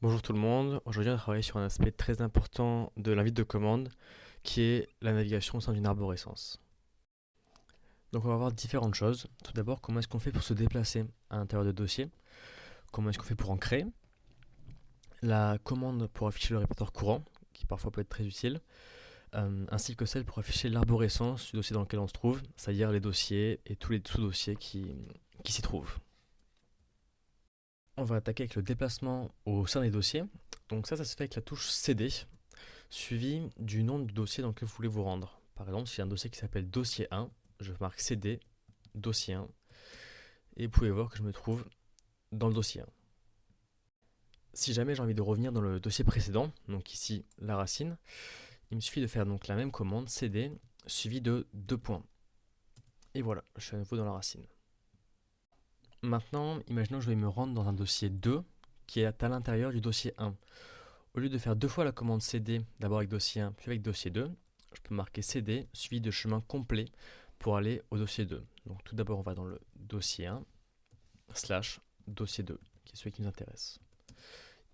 Bonjour tout le monde, aujourd'hui on va travailler sur un aspect très important de l'invite de commande qui est la navigation au sein d'une arborescence. Donc on va voir différentes choses. Tout d'abord, comment est-ce qu'on fait pour se déplacer à l'intérieur de dossiers, comment est-ce qu'on fait pour en créer, la commande pour afficher le répertoire courant, qui parfois peut être très utile, ainsi que celle pour afficher l'arborescence du dossier dans lequel on se trouve, c'est-à-dire les dossiers et tous les sous-dossiers qui s'y trouvent. On va attaquer avec le déplacement au sein des dossiers. Donc ça se fait avec la touche CD, suivi du nom du dossier dans lequel vous voulez vous rendre. Par exemple, si j'ai un dossier qui s'appelle dossier 1, je marque CD, dossier 1, et vous pouvez voir que je me trouve dans le dossier 1. Si jamais j'ai envie de revenir dans le dossier précédent, donc ici la racine, il me suffit de faire donc la même commande CD suivi de 2 points. Et voilà, je suis à nouveau dans la racine. Maintenant, imaginons que je vais me rendre dans un dossier 2 qui est à l'intérieur du dossier 1. Au lieu de faire 2 fois la commande CD, d'abord avec dossier 1 puis avec dossier 2, je peux marquer CD suivi de chemin complet pour aller au dossier 2. Donc tout d'abord on va dans le dossier 1 slash dossier 2 qui est celui qui nous intéresse.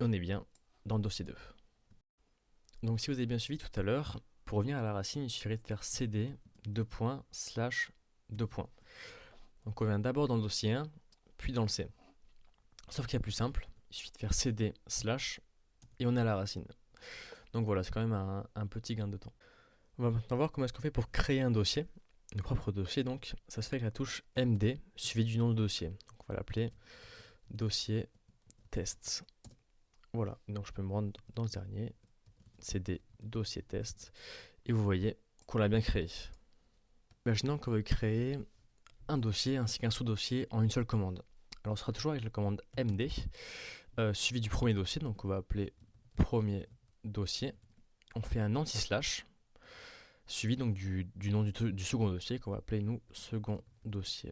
Et on est bien dans le dossier 2. Donc si vous avez bien suivi tout à l'heure, pour revenir à la racine, il suffirait de faire CD 2 points slash 2 points. Donc on vient d'abord dans le dossier 1 puis dans le C. Sauf qu'il y a plus simple, il suffit de faire CD slash et on est à la racine. Donc voilà, c'est quand même un petit gain de temps. On va maintenant voir comment est-ce qu'on fait pour créer un dossier, le propre dossier. Donc ça se fait avec la touche MD suivi du nom du dossier. Donc on va l'appeler dossier test. Voilà, donc je peux me rendre dans ce dernier, CD dossier test, et vous voyez qu'on l'a bien créé. Imaginons qu'on veut créer un dossier ainsi qu'un sous-dossier en une seule commande. Alors ce sera toujours avec la commande MD, suivi du premier dossier, donc on va appeler premier dossier. On fait un anti-slash, suivi donc du nom du second dossier, qu'on va appeler nous second dossier,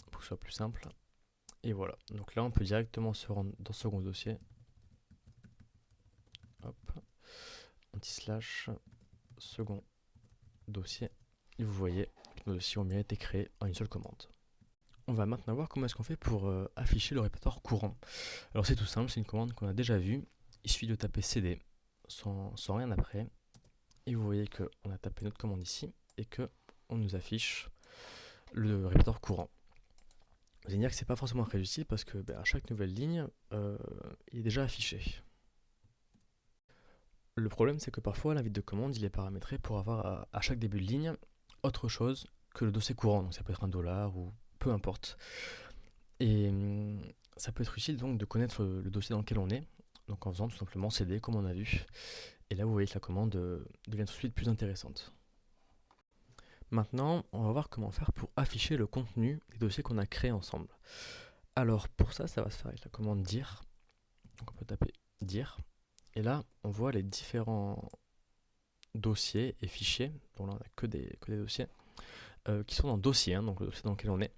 pour que ce soit plus simple. Et voilà, donc là on peut directement se rendre dans second dossier. Hop, anti-slash, second dossier. Et vous voyez que nos dossiers ont bien été créés en une seule commande. On va maintenant voir comment est-ce qu'on fait pour afficher le répertoire courant. Alors c'est tout simple, c'est une commande qu'on a déjà vue. Il suffit de taper CD sans rien après. Et vous voyez qu'on a tapé notre commande ici et qu'on nous affiche le répertoire courant. Vous allez dire que c'est pas forcément très utile parce que à chaque nouvelle ligne, il est déjà affiché. Le problème, c'est que parfois l'invite de commande il est paramétré pour avoir à chaque début de ligne autre chose que le dossier courant. Donc ça peut être un dollar ou peu importe. Et ça peut être utile donc de connaître le dossier dans lequel on est, donc en faisant tout simplement CD comme on a vu. Et là vous voyez que la commande devient tout de suite plus intéressante. Maintenant, on va voir comment faire pour afficher le contenu des dossiers qu'on a créés ensemble. Alors pour ça, ça va se faire avec la commande dir. Donc on peut taper dir. Et là, on voit les différents dossiers et fichiers. Bon là, on n'a que des dossiers qui sont dans dossier, donc le dossier dans lequel on est.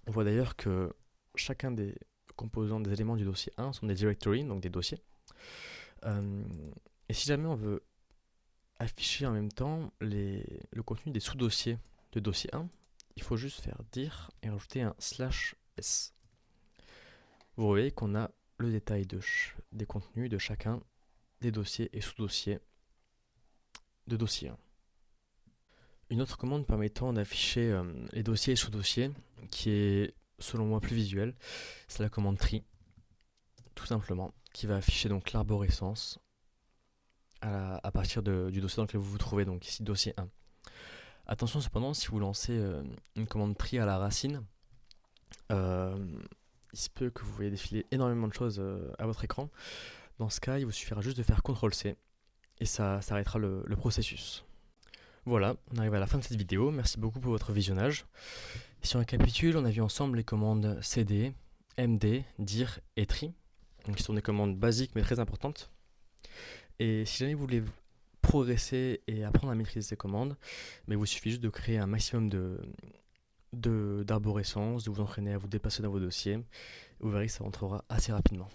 On voit d'ailleurs que chacun des composants des éléments du dossier 1 sont des directories, donc des dossiers. Et si jamais on veut afficher en même temps le contenu des sous-dossiers de dossier 1, il faut juste faire dir et rajouter un /s. Vous voyez qu'on a le détail des contenus de chacun des dossiers et sous-dossiers de dossier 1. Une autre commande permettant d'afficher les dossiers et sous-dossiers, qui est selon moi plus visuelle, c'est la commande tree, tout simplement, qui va afficher donc l'arborescence à partir du dossier dans lequel vous vous trouvez, donc ici dossier 1. Attention cependant, si vous lancez une commande tree à la racine, il se peut que vous voyez défiler énormément de choses à votre écran. Dans ce cas, il vous suffira juste de faire CTRL-C et ça arrêtera le processus. Voilà, on arrive à la fin de cette vidéo. Merci beaucoup pour votre visionnage. Si on récapitule, on a vu ensemble les commandes CD, MD, dir et tree, donc qui sont des commandes basiques mais très importantes. Et si jamais vous voulez progresser et apprendre à maîtriser ces commandes, mais il vous suffit juste de créer un maximum d'arborescence, de vous entraîner à vous dépasser dans vos dossiers. Vous verrez que ça rentrera assez rapidement.